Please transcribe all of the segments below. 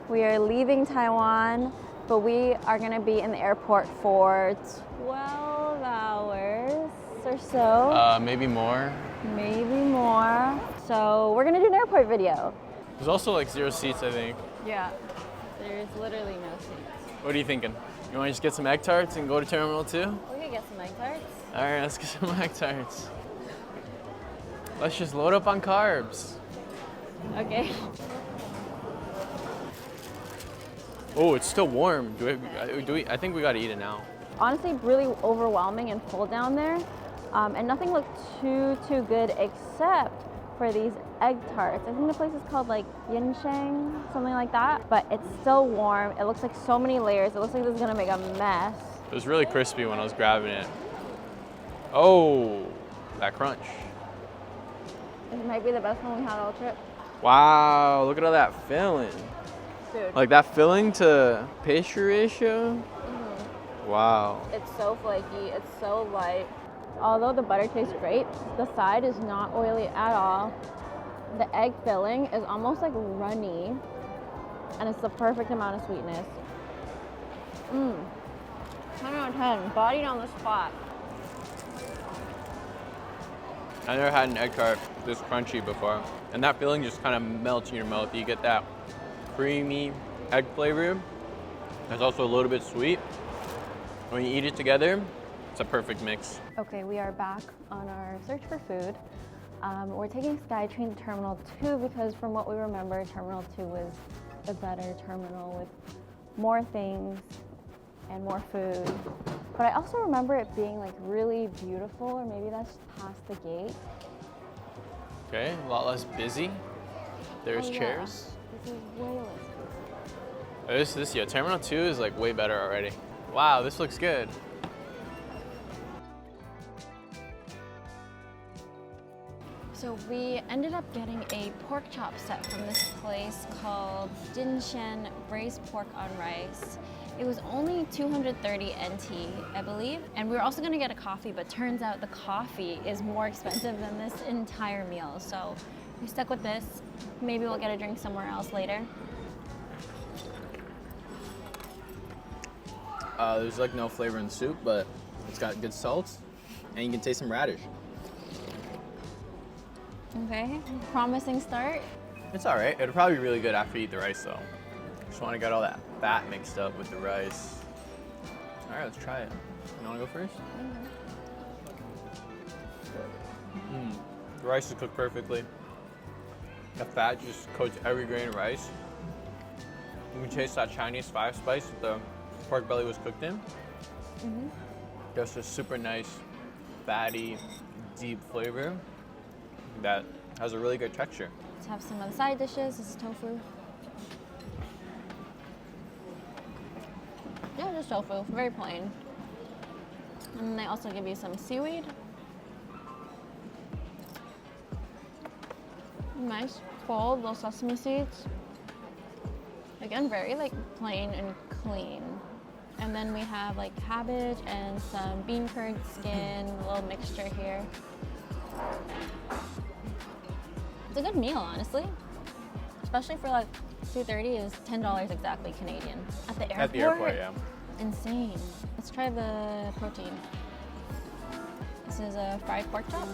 We are leaving Taiwan, but we are gonna be in the airport for 12 hours or so. Maybe more. Maybe more. So we're gonna do an airport video. There's also like 0 seats, I think. Yeah, there's literally no seats. What are you thinking? You want to just get some egg tarts and go to Terminal 2? We could get some egg tarts. All right, let's get some egg tarts. Let's just load up on carbs. Okay. Oh, it's still warm. I think we gotta eat it now. Honestly, really overwhelming and full down there. And nothing looked too good except for these egg tarts. I think the place is called like Ijysheng, something like that. But it's still warm. It looks like so many layers. It looks like this is gonna make a mess. It was really crispy when I was grabbing it. Oh, that crunch. It might be the best one we had all trip. Wow, look at all that filling. Dude. Like that filling to pastry ratio? Wow. It's so flaky, it's so light. Although the butter tastes great, the side is not oily at all. The egg filling is almost like runny, and it's the perfect amount of sweetness. 10 out of 10, bodied on the spot. I never had an egg tart this crunchy before. And that filling just kind of melts in your mouth. You get that creamy egg flavor. It's also a little bit sweet. When you eat it together, it's a perfect mix. Okay, we are back on our search for food. We're taking SkyTrain to Terminal 2 because from what we remember, Terminal 2 was a better terminal with more things and more food. But I also remember it being like really beautiful, or maybe that's past the gate. Okay, a lot less busy. There's Oh, yeah. chairs. This is way less busy. Yeah, Terminal 2 is like way better already. Wow, this looks good. So we ended up getting a pork chop set from this place called Ijysheng Braised Pork on Rice. It was only 230 NT, I believe. And we were also gonna get a coffee, but turns out the coffee is more expensive than this entire meal. So we stuck with this. Maybe we'll get a drink somewhere else later. There's like no flavor in the soup, but it's got good salt, and you can taste some radish. Okay, promising start. It's all right. It'll probably be really good after you eat the rice, though. Just want to get all that fat mixed up with the rice. All right, let's try it. You want to go first? The rice is cooked perfectly. The fat just coats every grain of rice. You can taste that Chinese five spice that the pork belly was cooked in. Just a super nice, fatty, deep flavor that has a really good texture. Let's have some of the side dishes. This is tofu. Yeah, just tofu, very plain. And then they also give you some seaweed. Nice, full little sesame seeds. Again, very like plain and clean. And then we have like cabbage and some bean curd skin, a little mixture here. It's a good meal, honestly. Especially for like $2.30 is $10 exactly Canadian. At the airport? At the airport, yeah. Insane. Let's try the protein. This is a fried pork chop.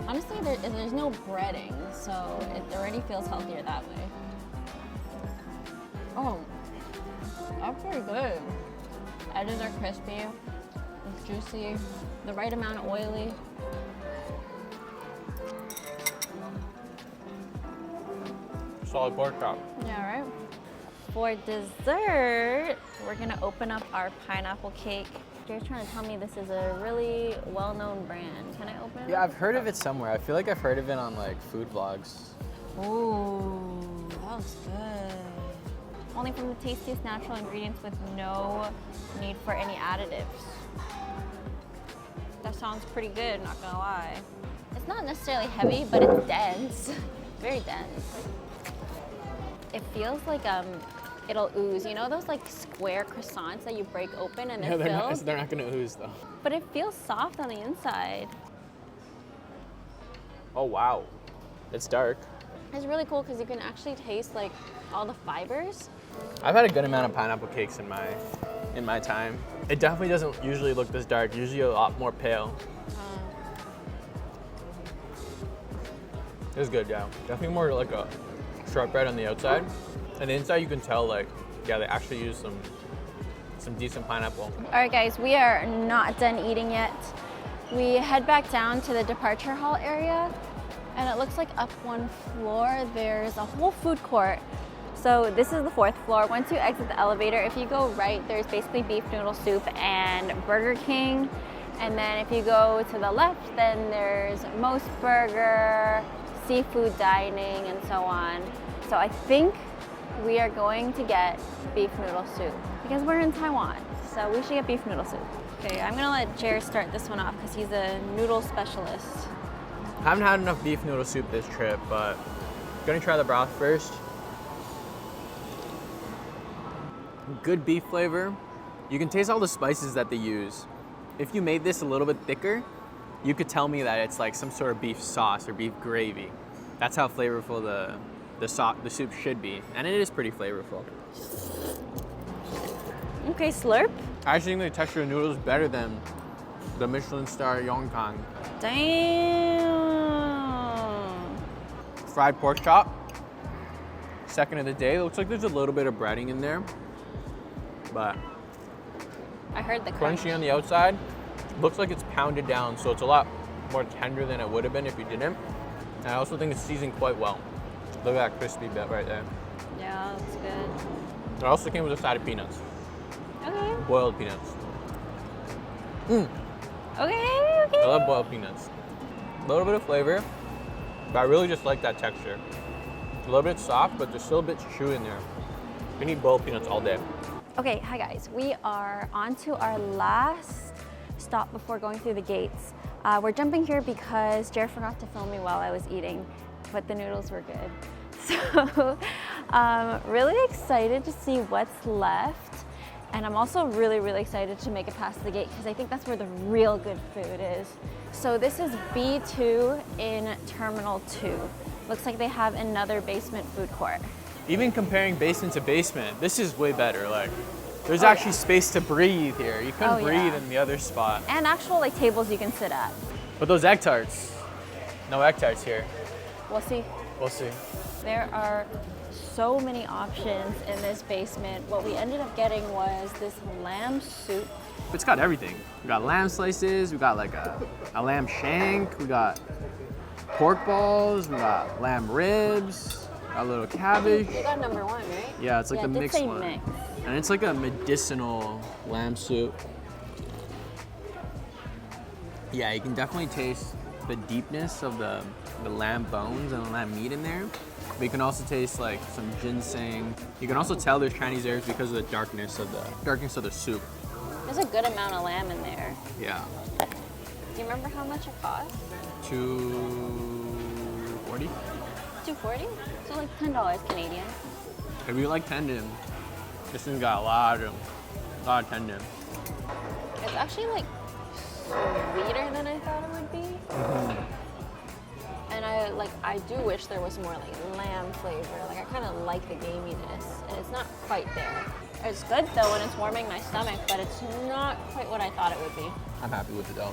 Honestly, there's no breading, so it already feels healthier that way. Oh, that's pretty good. Edges are crispy, it's juicy, the right amount of oily. Solid pork chop. Yeah, right? For dessert, we're gonna open up our pineapple cake. You're trying to tell me this is a really well-known brand. Can I open it? Yeah, I've heard of it somewhere. I feel like I've heard of it on like food vlogs. Ooh, that looks good. Only from the tastiest natural ingredients with no need for any additives. That sounds pretty good, not gonna lie. It's not necessarily heavy, but it's dense. Very dense. It feels like it'll ooze. You know those like square croissants that you break open and they're filled? They're not gonna ooze though. But it feels soft on the inside. Oh wow, it's dark. It's really cool because you can actually taste like all the fibers. I've had a good amount of pineapple cakes in my time. It definitely doesn't usually look this dark. Usually a lot more pale. It's good, yeah. Definitely more like a shortbread on the outside, and the inside you can tell like, yeah, they actually use some decent pineapple. All right, guys, we are not done eating yet. We head back down to the departure hall area, and it looks like up one floor there's a whole food court. So this is the 4th floor. Once you exit the elevator, if you go right, there's basically beef noodle soup and Burger King. And then if you go to the left, then there's Most Burger, seafood dining, and so on. So I think we are going to get beef noodle soup because we're in Taiwan. So we should get beef noodle soup. Okay, I'm gonna let Jer start this one off because he's a noodle specialist. I haven't had enough beef noodle soup this trip, but I'm gonna try the broth first. Good beef flavor. You can taste all the spices that they use. If you made this a little bit thicker, you could tell me that it's like some sort of beef sauce or beef gravy. That's how flavorful the soup should be, and it is pretty flavorful. Okay, slurp. I actually think the texture of noodles is better than the Michelin star Yongkang. Damn. Fried pork chop. Second of the day. It looks like there's a little bit of breading in there, but I heard the crunch. crunchy on the outside. Looks like it's pounded down, so it's a lot more tender than it would have been if you didn't. And I also think it's seasoned quite well. Look at that crispy bit right there. Yeah, that's good. It also came with a side of peanuts. Okay. Boiled peanuts. Okay, okay. I love boiled peanuts. A little bit of flavor, but I really just like that texture. A little bit soft, but there's still a bit chewy in there. You can eat boiled peanuts all day. Okay, hi guys. We are on to our last stop before going through the gates. We're jumping here because Jared forgot to film me while I was eating, but the noodles were good. So, really excited to see what's left. And I'm also really, really excited to make it past the gate because I think that's where the real good food is. So this is B2 in Terminal 2. Looks like they have another basement food court. Even comparing basement to basement, this is way better. Like, there's actually space to breathe here. You couldn't breathe in the other spot. And actual like tables you can sit at. But those egg tarts, no egg tarts here. We'll see. We'll see. There are so many options in this basement. What we ended up getting was this lamb soup. It's got everything. We got lamb slices, we got like a lamb shank, we got pork balls, we got lamb ribs, a little cabbage. You got number 1, right? Yeah, it's like the it did mixed say one. mix. And it's like a medicinal lamb soup. Yeah, you can definitely taste the deepness of the lamb bones and the lamb meat in there. But you can also taste like some ginseng. You can also tell there's Chinese herbs because of the darkness of the soup. There's a good amount of lamb in there. Yeah. Do you remember how much it cost? $2.40. $2.40? So like $10 Canadian. If you like tendon, this thing's got a lot of tendon. It's actually like sweeter than I thought it would be. And I do wish there was more like lamb flavor. Like I kind of like the gaminess, and it's not quite there. It's good though when it's warming my stomach, but it's not quite what I thought it would be. I'm happy with the dough.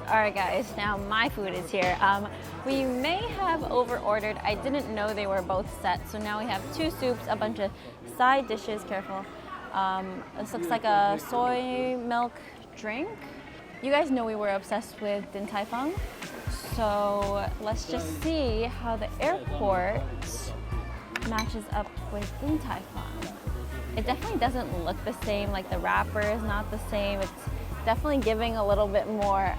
All right, guys, now my food is here. We may have over-ordered. I didn't know they were both set, so now we have 2 soups, a bunch of side dishes, careful. This looks like a soy milk drink. You guys know we were obsessed with Din Tai Fung, so let's just see how the airport matches up with Din Tai Fung. It definitely doesn't look the same, like the wrapper is not the same. It's definitely giving a little bit more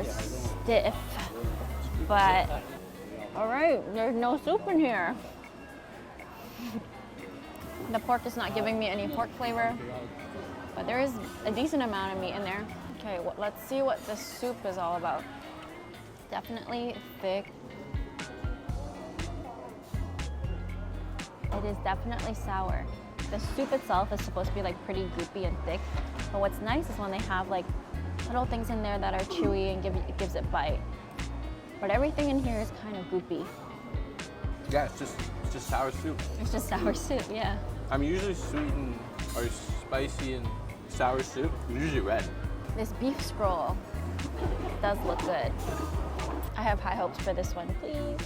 stiff, but all right, there's no soup in here. The pork is not giving me any pork flavor, but there is a decent amount of meat in there. Okay, well, let's see what the soup is all about. Definitely thick. It is definitely sour. The soup itself is supposed to be like pretty goopy and thick, but what's nice is when they have like little things in there that are chewy and gives it bite. But everything in here is kind of goopy. Yeah, it's just sour soup. It's just sour soup, yeah. I'm usually sweet and or spicy and sour soup. It's usually red. This beef scroll does look good. I have high hopes for this one, please.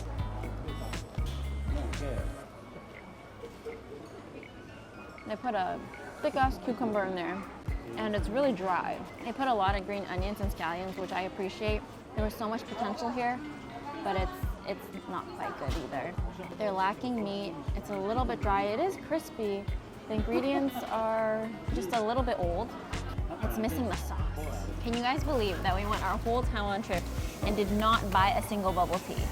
They put a thick-ass cucumber in there, and it's really dry. They put a lot of green onions and scallions, which I appreciate. There was so much potential here, but it's not quite good either. They're lacking meat. It's a little bit dry. It is crispy. The ingredients are just a little bit old. It's missing the sauce. Can you guys believe that we went our whole Taiwan trip and did not buy a single bubble tea?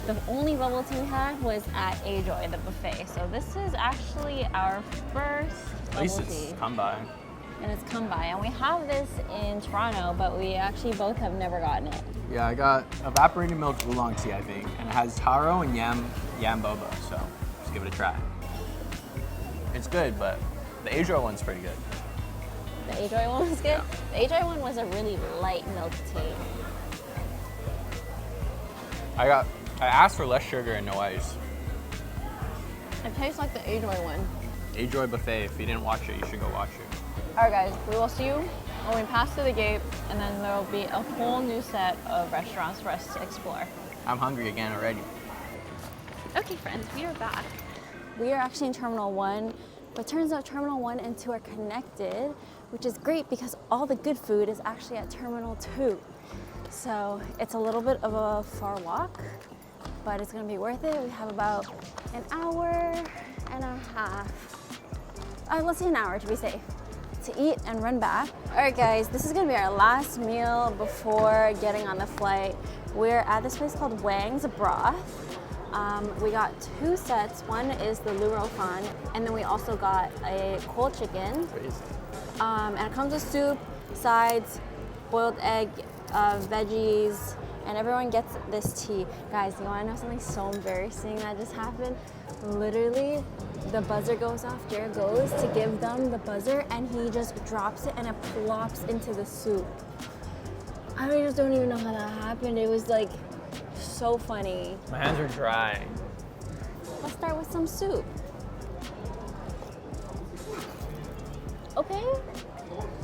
The only bubble tea we had was at Ijysheng, the buffet. So this is actually our first At least bubble it's tea. come by. And it's come by. And we have this in Toronto, but we actually both have never gotten it. Yeah, I got evaporated milk oolong tea, I think, and it has taro and yam boba. So just give it a try. It's good, but the Asia one's pretty good. The Ijysheng one was good. Yeah. The Ijysheng one was a really light milk tea. I asked for less sugar and no ice. It tastes like the Ijysheng one. Enjoy buffet. If you didn't watch it, you should go watch it. All right, guys, we will see you when we pass through the gate, and then there will be a whole new set of restaurants for us to explore. I'm hungry again already. Okay, friends, we are back. We are actually in Terminal 1, but turns out Terminal 1 and 2 are connected, which is great because all the good food is actually at Terminal 2. So it's a little bit of a far walk, but it's gonna be worth it. We have about an hour and a half. Let's say an hour to be safe, to eat and run back. All right, guys, this is gonna be our last meal before getting on the flight. We're at this place called Wangs Broth. We got 2 sets. One is the lu rou fan, and then we also got a cold chicken. Braised. And it comes with soup, sides, boiled egg, veggies, and everyone gets this tea. Guys, you wanna know something so embarrassing that just happened? Literally, the buzzer goes off, Jared goes to give them the buzzer, and he just drops it and it plops into the soup. I just don't even know how that happened. It was like so funny. My hands are dry. Let's start with some soup. Okay.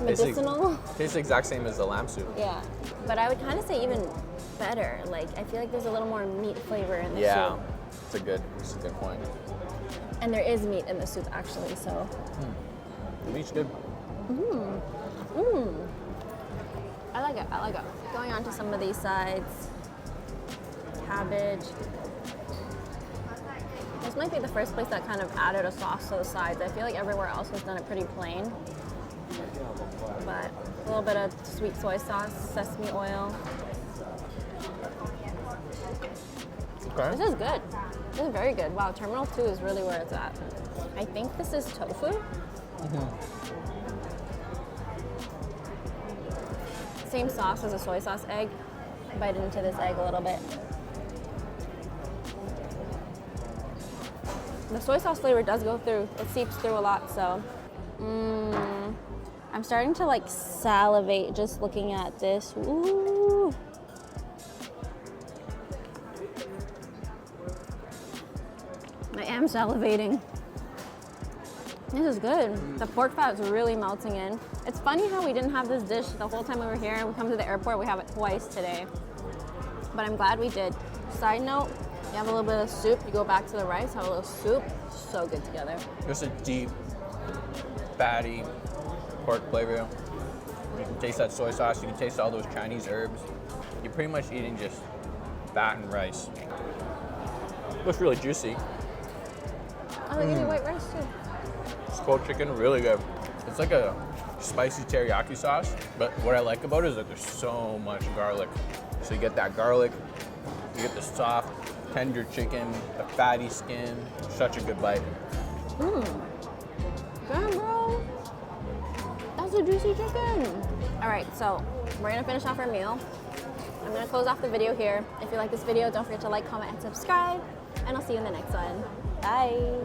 Medicinal. Tastes the exact same as the lamb soup. Yeah, but I would kind of say even better. Like, I feel like there's a little more meat flavor in the Yeah, soup. it's a good point. And there is meat in the soup, actually, so. The meat's good. I like it, I like it. Going on to some of these sides. Cabbage. This might be the first place that kind of added a sauce to the sides. I feel like everywhere else has done it pretty plain. But a little bit of sweet soy sauce, sesame oil. Okay. This is good. This is very good. Wow, Terminal 2 is really where it's at. I think this is tofu. Same sauce as a soy sauce egg. Bite into this egg a little bit. The soy sauce flavor does go through. It seeps through a lot, so. I'm starting to like salivate just looking at this. Ooh. I am salivating. This is good. The pork fat is really melting in. It's funny how we didn't have this dish the whole time we were here. We come to the airport, we have it twice today. But I'm glad we did. Side note, you have a little bit of soup, you go back to the rice, have a little soup. So good together. Just a deep, fatty pork flavor. You can taste that soy sauce, you can taste all those Chinese herbs. You're pretty much eating just fat and rice. Looks really juicy. Oh, they give you white rice too. This cold chicken, really good. It's like a spicy teriyaki sauce, but what I like about it is that there's so much garlic. So you get that garlic, you get the soft, tender chicken, the fatty skin. Such a good bite. Damn, bro. That's a juicy chicken. All right, so we're gonna finish off our meal. I'm gonna close off the video here. If you like this video, don't forget to like, comment, and subscribe. And I'll see you in the next one. Bye.